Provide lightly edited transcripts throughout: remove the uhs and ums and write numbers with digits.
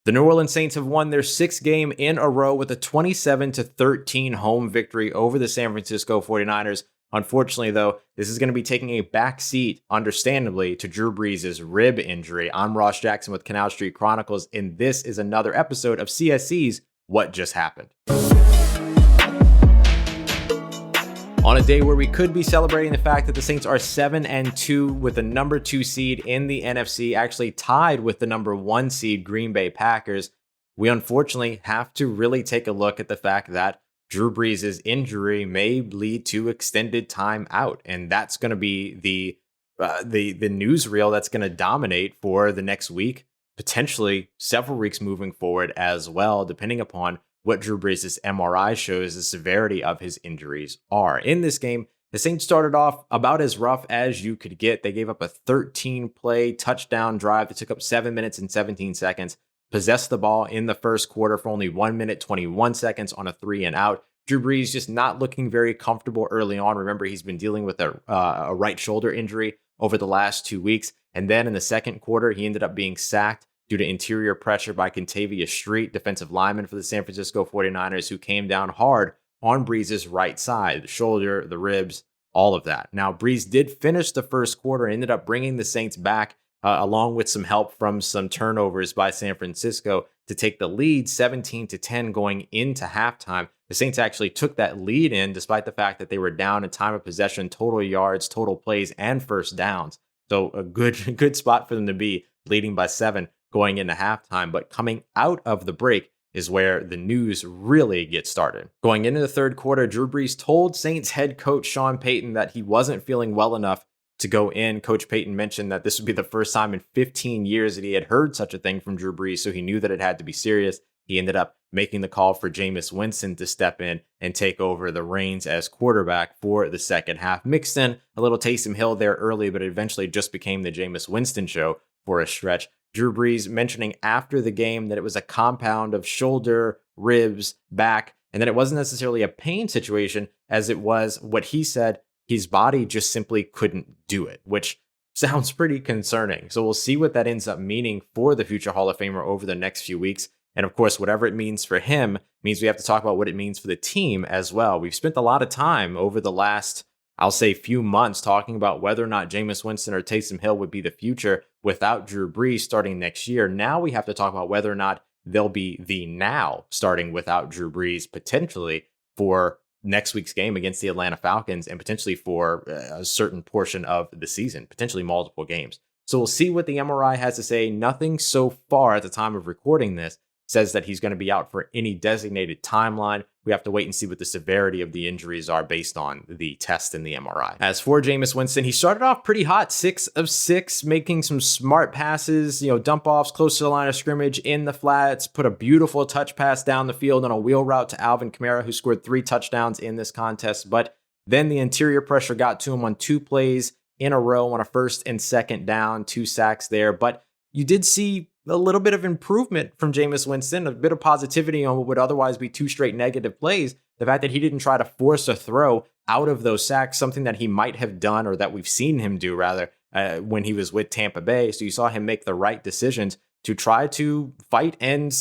The New Orleans Saints have won their 6th game in a row with a 27-13 home victory over the San Francisco 49ers. Unfortunately, though, this is going to be taking a backseat, understandably, to Drew Brees' rib injury. I'm Ross Jackson with Canal Street Chronicles, and this is another episode of CSC's What Just Happened. On a day where we could be celebrating the fact that the Saints are 7-2 with the number 2 seed in the NFC, actually tied with the number 1 seed Green Bay Packers, we unfortunately have to really take a look at the fact that Drew Brees' injury may lead to extended time out, and that's going to be the newsreel that's going to dominate for the next week, potentially several weeks moving forward as well, depending upon what Drew Brees' MRI shows the severity of his injuries are. In this game, the Saints started off about as rough as you could get. They gave up a 13-play touchdown drive that took up 7 minutes and 17 seconds, possessed the ball in the first quarter for only 1 minute, 21 seconds on a 3-and-out. Drew Brees just not looking very comfortable early on. Remember, he's been dealing with a right shoulder injury over the last 2 weeks. And then in the second quarter, he ended up being sacked due to interior pressure by Kentavious Street, defensive lineman for the San Francisco 49ers, who came down hard on Brees' right side, the shoulder, the ribs, all of that. Now, Brees did finish the first quarter, ended up bringing the Saints back, along with some help from some turnovers by San Francisco to take the lead 17-10 going into halftime. The Saints actually took that lead in despite the fact that they were down in time of possession, total yards, total plays, and first downs. So a good spot for them to be, leading by 7 going into halftime. But coming out of the break is where the news really gets started. Going into the third quarter, Drew Brees told Saints head coach Sean Payton that he wasn't feeling well enough to go in. Coach Payton mentioned that this would be the first time in 15 years that he had heard such a thing from Drew Brees, so he knew that it had to be serious. He ended up making the call for Jameis Winston to step in and take over the reins as quarterback for the second half. Mixed in a little Taysom Hill there early, but it eventually just became the Jameis Winston show for a stretch. Drew Brees mentioning after the game that it was a compound of shoulder, ribs, back, and that it wasn't necessarily a pain situation as it was what he said, his body just simply couldn't do it, which sounds pretty concerning. So we'll see what that ends up meaning for the future Hall of Famer over the next few weeks. And of course, whatever it means for him means we have to talk about what it means for the team as well. We've spent a lot of time over the last, I'll say, few months talking about whether or not Jameis Winston or Taysom Hill would be the future without Drew Brees starting next year. Now we have to talk about whether or not they'll be the now starting without Drew Brees, potentially for next week's game against the Atlanta Falcons and potentially for a certain portion of the season, potentially multiple games. So we'll see what the MRI has to say. Nothing so far at the time of recording this says that he's going to be out for any designated timeline. We have to wait and see what the severity of the injuries are based on the test and the MRI. As for Jameis Winston, he started off pretty hot, 6 of 6, making some smart passes, dump offs close to the line of scrimmage in the flats, put a beautiful touch pass down the field on a wheel route to Alvin Kamara, who scored 3 touchdowns in this contest. But then the interior pressure got to him on 2 plays in a row on a first and second down, 2 sacks there. But you did see a little bit of improvement from Jameis Winston, a bit of positivity on what would otherwise be 2 straight negative plays. The fact that he didn't try to force a throw out of those sacks, something that he might have done, or that we've seen him do rather, when he was with Tampa Bay. So you saw him make the right decisions to try to fight and,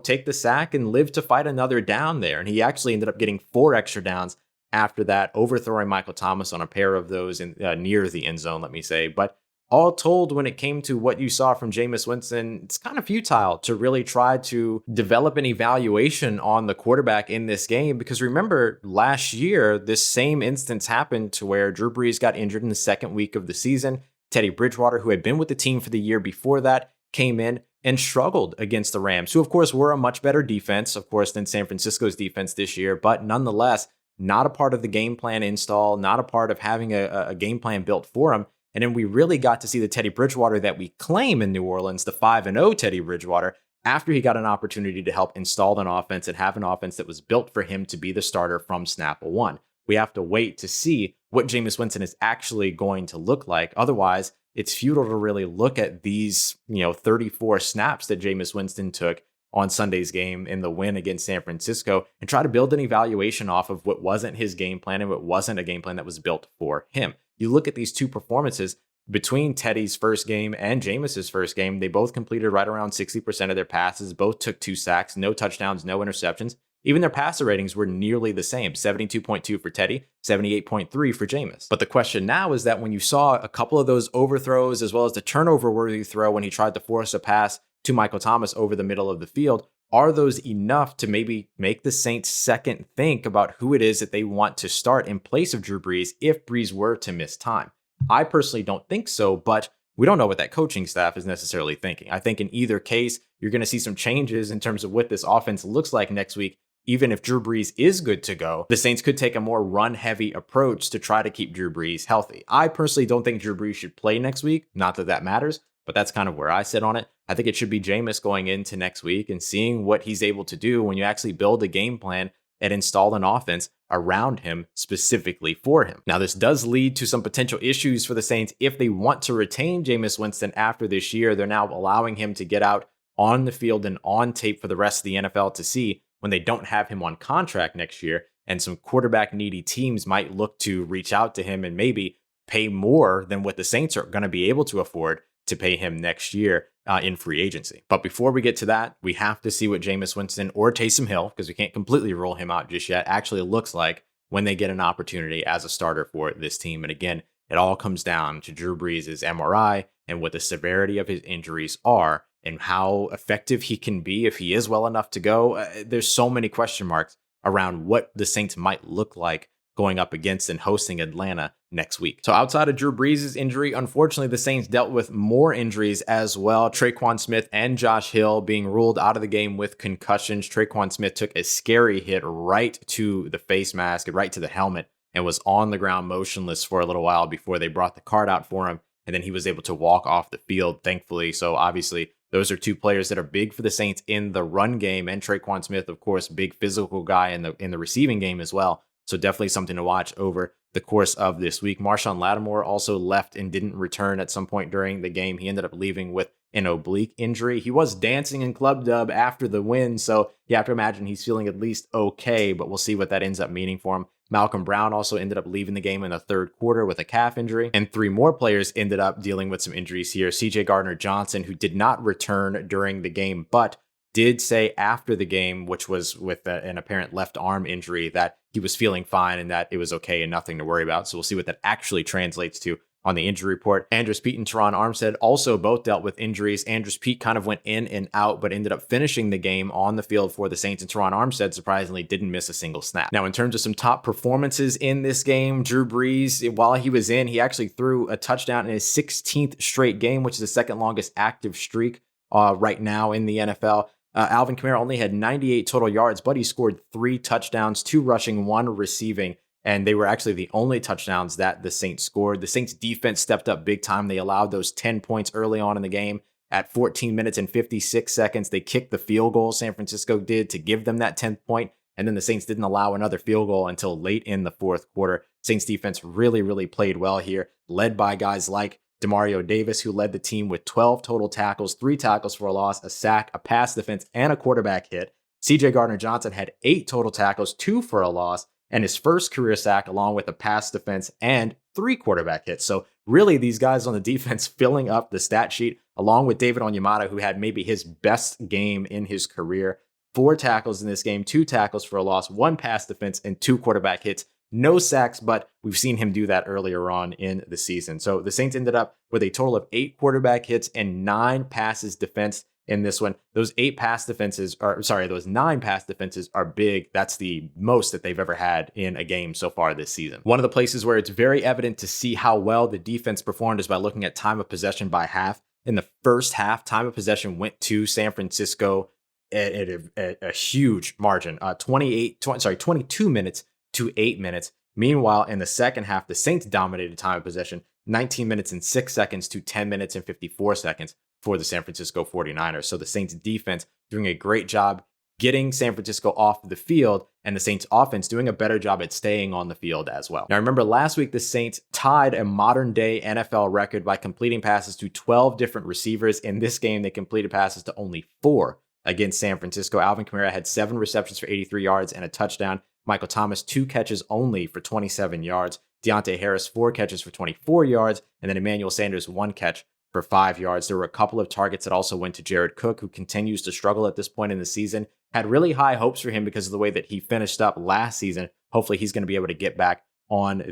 take the sack and live to fight another down there. And he actually ended up getting 4 extra downs after that, overthrowing Michael Thomas on a pair of those near the end zone, let me say. But all told, when it came to what you saw from Jameis Winston, it's kind of futile to really try to develop an evaluation on the quarterback in this game. Because remember, last year, this same instance happened to where Drew Brees got injured in the second week of the season. Teddy Bridgewater, who had been with the team for the year before that, came in and struggled against the Rams, who, of course, were a much better defense, of course, than San Francisco's defense this year. But nonetheless, not a part of the game plan install, not a part of having a game plan built for him. And then we really got to see the Teddy Bridgewater that we claim in New Orleans, the 5-0 Teddy Bridgewater, after he got an opportunity to help install an offense and have an offense that was built for him to be the starter from snap one. We have to wait to see what Jameis Winston is actually going to look like. Otherwise, it's futile to really look at these, 34 snaps that Jameis Winston took on Sunday's game in the win against San Francisco and try to build an evaluation off of what wasn't his game plan and what wasn't a game plan that was built for him. You look at these 2 performances, between Teddy's first game and Jameis's first game, they both completed right around 60% of their passes, both took 2 sacks, no touchdowns, no interceptions. Even their passer ratings were nearly the same, 72.2 for Teddy, 78.3 for Jameis. But the question now is that when you saw a couple of those overthrows, as well as the turnover-worthy throw when he tried to force a pass to Michael Thomas over the middle of the field, are those enough to maybe make the Saints second think about who it is that they want to start in place of Drew Brees if Brees were to miss time? I personally don't think so, but we don't know what that coaching staff is necessarily thinking. I think in either case, you're going to see some changes in terms of what this offense looks like next week. Even if Drew Brees is good to go, the Saints could take a more run-heavy approach to try to keep Drew Brees healthy. I personally don't think Drew Brees should play next week. Not that that matters, but that's kind of where I sit on it. I think it should be Jameis going into next week and seeing what he's able to do when you actually build a game plan and install an offense around him specifically for him. Now, this does lead to some potential issues for the Saints if they want to retain Jameis Winston after this year. They're now allowing him to get out on the field and on tape for the rest of the NFL to see when they don't have him on contract next year. And some quarterback needy teams might look to reach out to him and maybe pay more than what the Saints are going to be able to afford to pay him next year in free agency. But before we get to that, we have to see what Jameis Winston or Taysom Hill, because we can't completely rule him out just yet, actually looks like when they get an opportunity as a starter for this team. And again, it all comes down to Drew Brees' MRI and what the severity of his injuries are and how effective he can be if he is well enough to go. There's so many question marks around what the Saints might look like going up against and hosting Atlanta next week. So outside of Drew Brees' injury, unfortunately, the Saints dealt with more injuries as well. Traquan Smith and Josh Hill being ruled out of the game with concussions. Traquan Smith took a scary hit right to the face mask, right to the helmet, and was on the ground motionless for a little while before they brought the card out for him. And then he was able to walk off the field, thankfully. So obviously, those are two players that are big for the Saints in the run game. And Traquan Smith, of course, big physical guy in the receiving game as well. So definitely something to watch over the course of this week. Marshawn Lattimore also left and didn't return at some point during the game. He ended up leaving with an oblique injury. He was dancing in Club Dub after the win, so you have to imagine he's feeling at least okay, but we'll see what that ends up meaning for him. Malcolm Brown also ended up leaving the game in the third quarter with a calf injury, and 3 more players ended up dealing with some injuries here. CJ Gardner-Johnson, who did not return during the game, but did say after the game, which was with an apparent left arm injury, that he was feeling fine and that it was okay and nothing to worry about. So we'll see what that actually translates to on the injury report. Andrus Peat and Teron Armstead also both dealt with injuries. Andrus Peat kind of went in and out, but ended up finishing the game on the field for the Saints, and Teron Armstead surprisingly didn't miss a single snap. Now, in terms of some top performances in this game, Drew Brees, while he was in, he actually threw a touchdown in his 16th straight game, which is the second longest active streak right now in the NFL. Alvin Kamara only had 98 total yards, but he scored 3 touchdowns, 2 rushing, 1 receiving, and they were actually the only touchdowns that the Saints scored. The Saints defense stepped up big time. They allowed those 10 points early on in the game. At 14 minutes and 56 seconds, they kicked the field goal, San Francisco did, to give them that 10th point, and then the Saints didn't allow another field goal until late in the fourth quarter. Saints defense really, really played well here, led by guys like Demario Davis, who led the team with 12 total tackles, 3 tackles for a loss, a sack, a pass defense, and a quarterback hit. CJ Gardner-Johnson had 8 total tackles, 2 for a loss, and his first career sack, along with a pass defense and 3 quarterback hits. So really, these guys on the defense filling up the stat sheet, along with David Onyemata, who had maybe his best game in his career. 4 tackles in this game, 2 tackles for a loss, 1 pass defense, and 2 quarterback hits. No sacks, but we've seen him do that earlier on in the season. So the Saints ended up with a total of 8 quarterback hits and 9 passes defense in this one. Those 9 pass defenses are big. That's the most that they've ever had in a game so far this season. One of the places where it's very evident to see how well the defense performed is by looking at time of possession by half. In the first half, time of possession went to San Francisco at a huge margin, 22 minutes to 8 minutes. Meanwhile, in the second half, the Saints dominated time of possession, 19 minutes and 6 seconds to 10 minutes and 54 seconds for the San Francisco 49ers. So the Saints defense doing a great job getting San Francisco off the field, and the Saints offense doing a better job at staying on the field as well. Now, remember last week, the Saints tied a modern day NFL record by completing passes to 12 different receivers. In this game, they completed passes to only 4 against San Francisco. Alvin Kamara had 7 receptions for 83 yards and a touchdown. Michael Thomas, 2 catches only for 27 yards. Deontay Harris, 4 catches for 24 yards, and then Emmanuel Sanders, 1 catch for 5 yards. There were a couple of targets that also went to Jared Cook, who continues to struggle at this point in the season. Had really high hopes for him because of the way that he finished up last season. Hopefully he's going to be able to get back on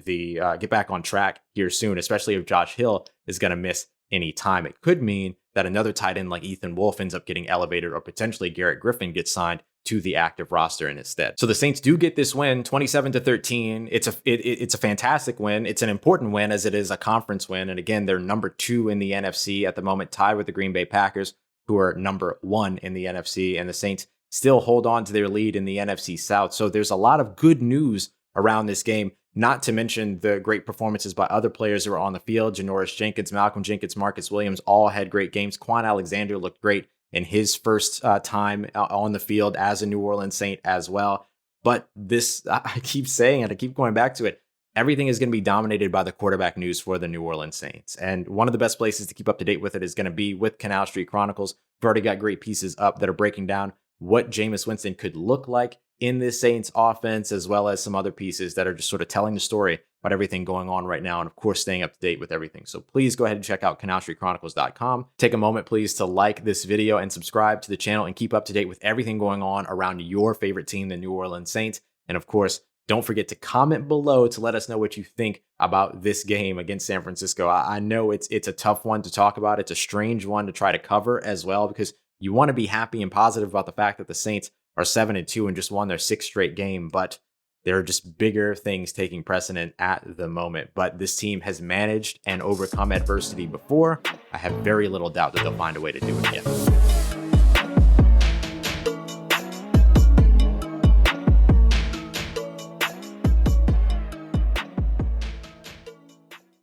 track here soon, especially if Josh Hill is going to miss any time. It could mean that another tight end like Ethan Wolf ends up getting elevated, or potentially Garrett Griffin gets signed to the active roster instead. So the Saints do get this win, 27-13. It's a fantastic win. It's an important win, as it is a conference win. And again, they're number 2 in the NFC at the moment, tied with the Green Bay Packers, who are number 1 in the NFC. And the Saints still hold on to their lead in the NFC South. So there's a lot of good news around this game, not to mention the great performances by other players who were on the field. Janoris Jenkins, Malcolm Jenkins, Marcus Williams all had great games. Quan Alexander looked great in his first time on the field as a New Orleans Saint as well. But this, I keep saying it, I keep going back to it, everything is going to be dominated by the quarterback news for the New Orleans Saints. And one of the best places to keep up to date with it is going to be with Canal Street Chronicles. We've already got great pieces up that are breaking down what Jameis Winston could look like in this Saints offense, as well as some other pieces that are just sort of telling the story about everything going on right now, and of course staying up to date with everything. So please go ahead and check out canalstreetchronicles.com. Take a moment, please, to like this video and subscribe to the channel and keep up to date with everything going on around your favorite team, the New Orleans Saints. And of course, don't forget to comment below to let us know what you think about this game against San Francisco. I know it's a tough one to talk about. It's a strange one to try to cover as well, because you want to be happy and positive about the fact that the Saints are 7-2 and just won their 6th straight game, but there are just bigger things taking precedent at the moment. But this team has managed and overcome adversity before. I have very little doubt that they'll find a way to do it again.